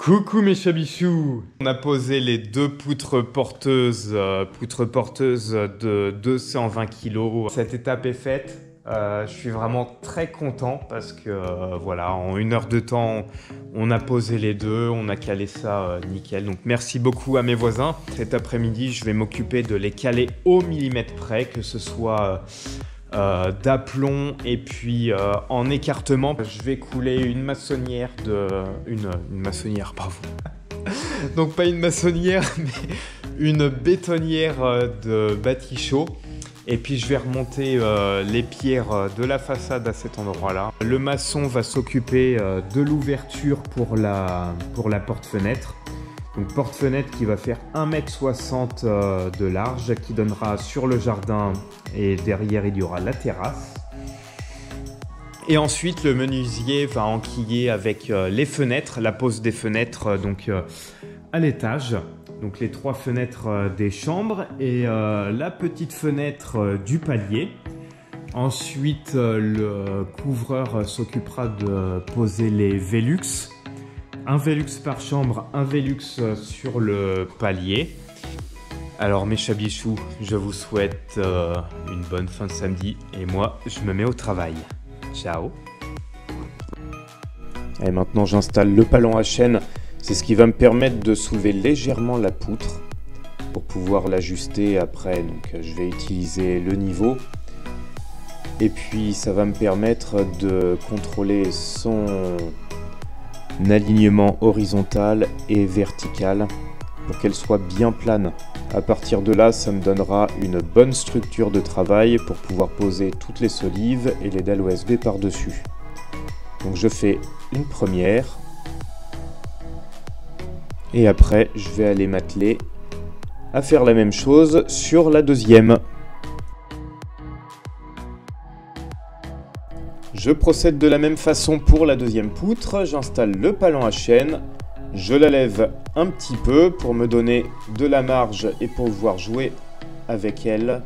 Coucou mes chabichous. On a posé les deux poutres porteuses de 220 kg. Cette étape est faite. Je suis vraiment très content parce que voilà, en 1 heure de temps, on a posé les deux, on a calé ça nickel. Donc merci beaucoup à mes voisins. Cet après-midi, je vais m'occuper de les caler au millimètre près, que ce soit d'aplomb et puis en écartement. Je vais couler une maçonnière une maçonnière, pardon. Donc pas une maçonnière, mais une bétonnière de Batichot. Et puis je vais remonter les pierres de la façade à cet endroit-là. Le maçon va s'occuper de l'ouverture pour la porte-fenêtre. Donc porte-fenêtre qui va faire 1,60 m de large, qui donnera sur le jardin et derrière il y aura la terrasse. Et ensuite le menuisier va enquiller avec les fenêtres, la pose des fenêtres donc à l'étage. Donc les 3 fenêtres des chambres et la petite fenêtre du palier. Ensuite le couvreur s'occupera de poser les Velux. Un Velux par chambre, un Velux sur le palier. Alors mes chabichous, je vous souhaite une bonne fin de samedi et moi je me mets au travail. Ciao. Et maintenant j'installe le palon à chaîne. C'est ce qui va me permettre de soulever légèrement la poutre pour pouvoir l'ajuster après. Donc je vais utiliser le niveau. Et puis ça va me permettre de contrôler son alignement horizontal et vertical pour qu'elle soit bien plane. À partir de là, ça me donnera une bonne structure de travail pour pouvoir poser toutes les solives et les dalles OSB par-dessus. Donc je fais une première. Et après, je vais aller m'atteler à faire la même chose sur la deuxième. Je procède de la même façon pour la deuxième poutre. J'installe le palon à chaîne. Je la lève un petit peu pour me donner de la marge et pour pouvoir jouer avec elle.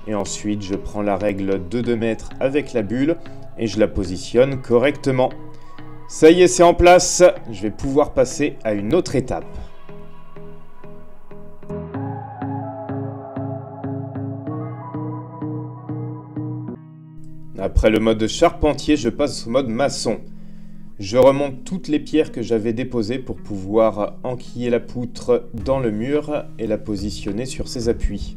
Et ensuite, je prends la règle de 2 mètres avec la bulle et je la positionne correctement. Ça y est, c'est en place. Je vais pouvoir passer à une autre étape. Après le mode charpentier, je passe au mode maçon. Je remonte toutes les pierres que j'avais déposées pour pouvoir enquiller la poutre dans le mur et la positionner sur ses appuis.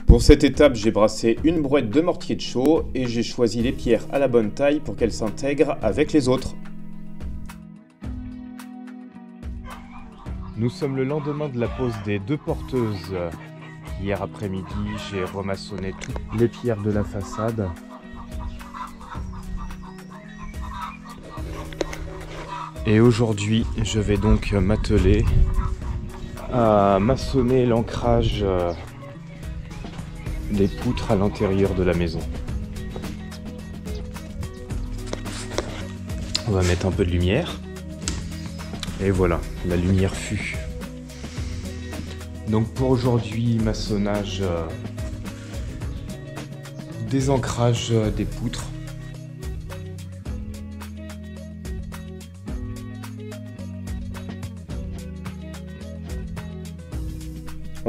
Pour cette étape, j'ai brassé une brouette de mortier de chaux et j'ai choisi les pierres à la bonne taille pour qu'elles s'intègrent avec les autres. Nous sommes le lendemain de la pose des 2 porteuses. Hier après-midi, j'ai remaçonné toutes les pierres de la façade. Et aujourd'hui, je vais donc m'atteler à maçonner l'ancrage des poutres à l'intérieur de la maison. On va mettre un peu de lumière. Et voilà, la lumière fut. Donc pour aujourd'hui, maçonnage des ancrages des poutres.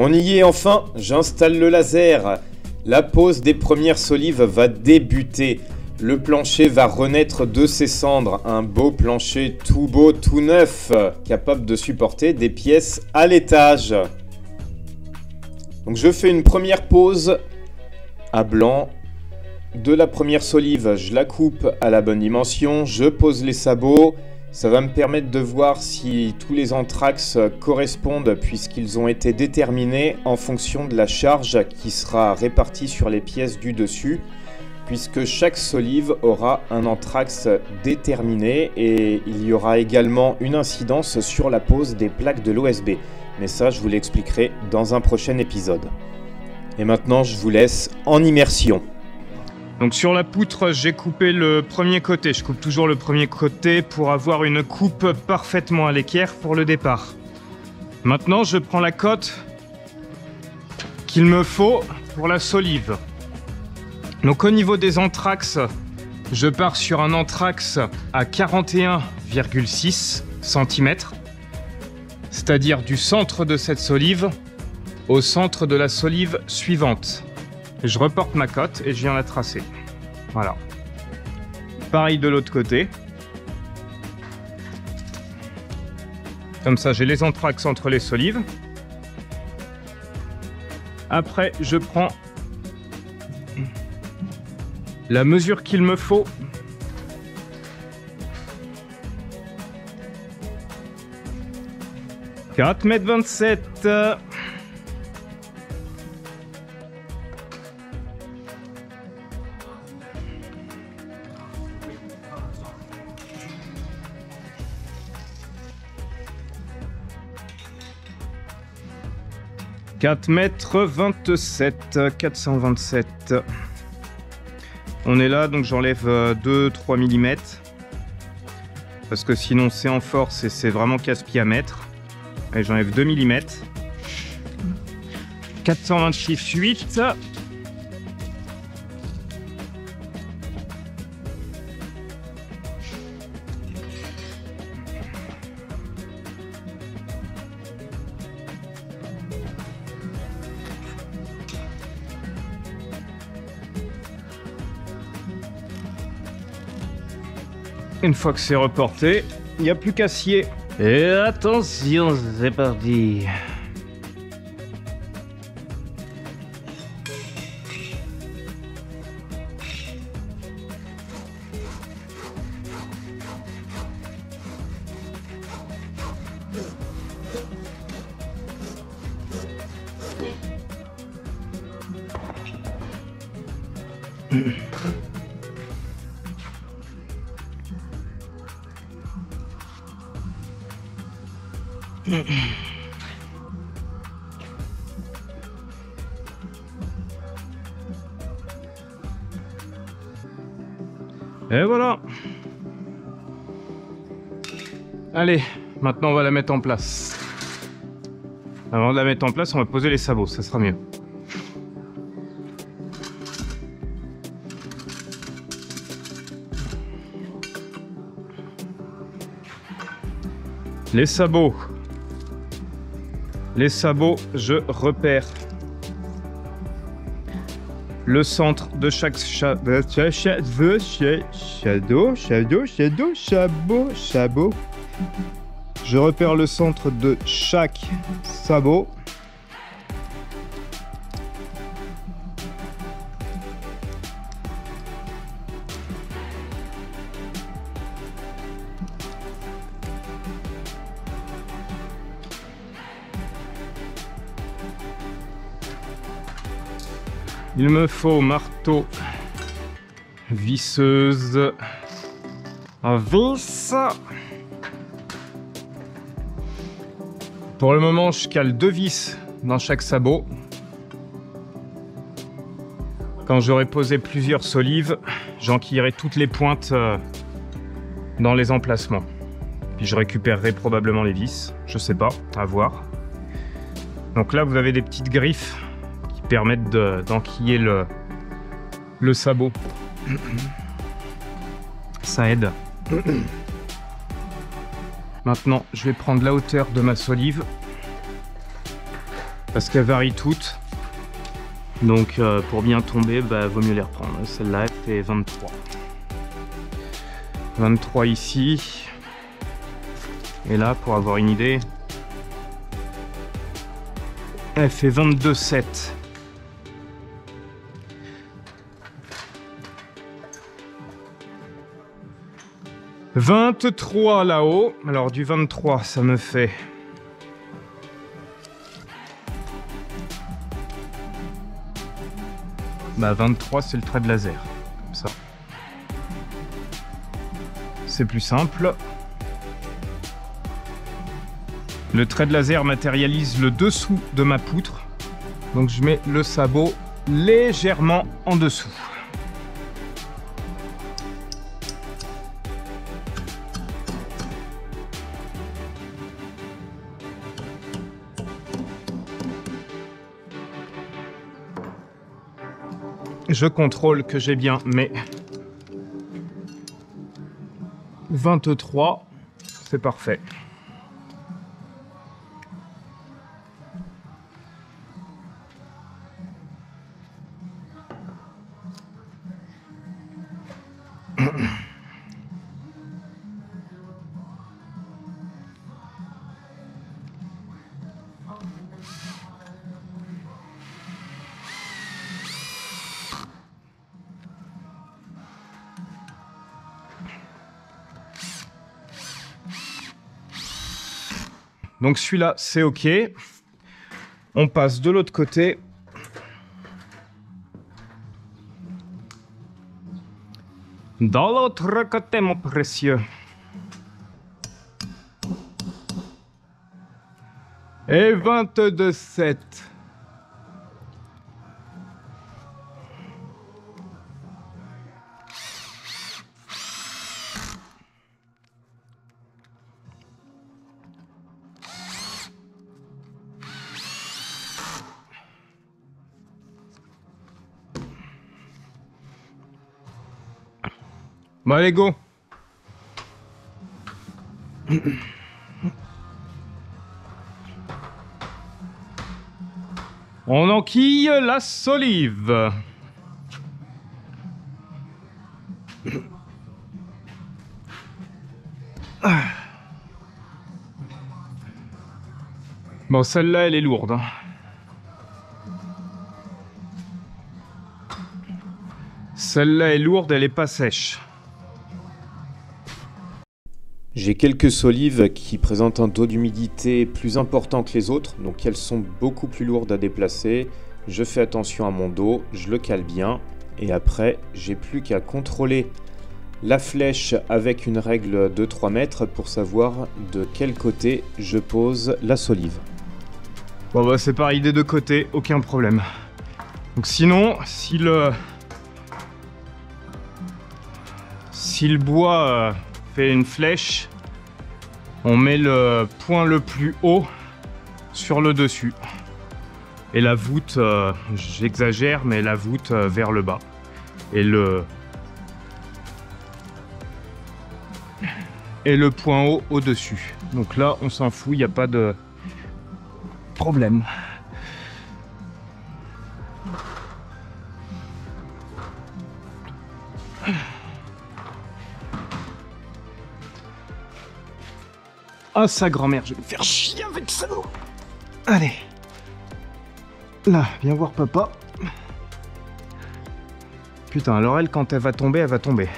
On y est enfin, j'installe le laser. La pose des premières solives va débuter. Le plancher va renaître de ses cendres. Un beau plancher tout beau, tout neuf, capable de supporter des pièces à l'étage. Donc je fais une première pose à blanc de la première solive. Je la coupe à la bonne dimension. Je pose les sabots. Ça va me permettre de voir si tous les anthrax correspondent puisqu'ils ont été déterminés en fonction de la charge qui sera répartie sur les pièces du dessus, puisque chaque solive aura un anthrax déterminé et il y aura également une incidence sur la pose des plaques de l'OSB. Mais ça, je vous l'expliquerai dans un prochain épisode. Et maintenant, je vous laisse en immersion. Donc sur la poutre, j'ai coupé le premier côté. Je coupe toujours le premier côté pour avoir une coupe parfaitement à l'équerre pour le départ. Maintenant, je prends la cote qu'il me faut pour la solive. Donc au niveau des anthrax, Je pars sur un anthrax à 41,6 cm, c'est-à-dire du centre de cette solive au centre de la solive suivante. Je reporte ma cote et je viens la tracer. Voilà. Pareil de l'autre côté. Comme ça, j'ai les anthrax entre les solives. Après, je prends la mesure qu'il me faut. « 4,27 m. « 4,27 m, 427. On est là, donc j'enlève 2-3 mm. Parce que sinon c'est en force et c'est vraiment casse-pied à mettre. Allez, j'enlève 2 mm. 426,8. Une fois que c'est reporté, il n'y a plus qu'à scier. Et attention, c'est parti. Et voilà. Allez, maintenant on va la mettre en place. Avant de la mettre en place, on va poser les sabots, ça sera mieux. Les sabots. Les sabots, je repère le centre de chaque sabot. Je repère le centre de chaque sabot. Il me faut marteau, visseuse, vis. Pour le moment, je cale 2 vis dans chaque sabot. Quand j'aurai posé plusieurs solives, j'enquillerai toutes les pointes dans les emplacements. Puis je récupérerai probablement les vis, je sais pas, à voir. Donc là, vous avez des petites griffes permettent d'enquiller le sabot. Ça aide. Maintenant, je vais prendre la hauteur de ma solive parce qu'elle varie toutes. Donc, pour bien tomber, vaut mieux les reprendre. Celle-là, elle fait 23. 23 ici. Et là, pour avoir une idée, elle fait 22,7. 23 là-haut. Alors du 23, ça me fait... Bah 23, c'est le trait de laser. Comme ça. C'est plus simple. Le trait de laser matérialise le dessous de ma poutre. Donc je mets le sabot légèrement en dessous. Je contrôle que j'ai bien mes 23, c'est parfait. Donc celui-là, c'est OK. On passe de l'autre côté. Dans l'autre côté, mon précieux. Et 22,7. Bon, allez, go. On enquille la solive. Bon, celle-là, elle est lourde. Hein. Celle-là est lourde, elle n'est pas sèche. J'ai quelques solives qui présentent un taux d'humidité plus important que les autres, donc elles sont beaucoup plus lourdes à déplacer. Je fais attention à mon dos, je le cale bien, et après j'ai plus qu'à contrôler la flèche avec une règle de 3 mètres pour savoir de quel côté je pose la solive. Bon bah c'est pareil des deux côtés, aucun problème. Donc sinon, si le bois fait une flèche, on met le point le plus haut sur le dessus. Et la voûte, j'exagère, mais la voûte vers le bas. Et le point haut au-dessus. Donc là, on s'en fout, il n'y a pas de problème. Ah, sa grand-mère, je vais me faire chier avec ça. Allez. Là, viens voir papa. Putain, alors elle, quand elle va tomber, elle va tomber.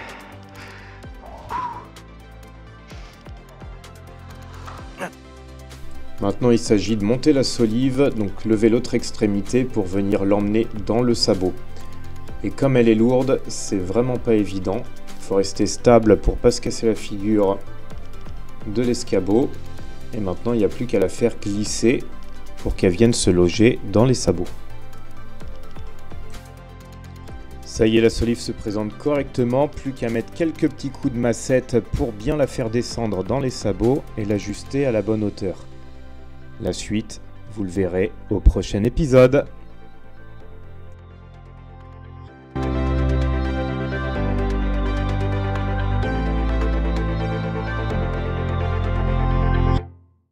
Maintenant, il s'agit de monter la solive, donc lever l'autre extrémité pour venir l'emmener dans le sabot. Et comme elle est lourde, c'est vraiment pas évident. Il faut rester stable pour pas se casser la figure de l'escabeau. Et maintenant, il n'y a plus qu'à la faire glisser pour qu'elle vienne se loger dans les sabots. Ça y est, la solive se présente correctement, plus qu'à mettre quelques petits coups de massette pour bien la faire descendre dans les sabots et l'ajuster à la bonne hauteur. La suite, vous le verrez au prochain épisode.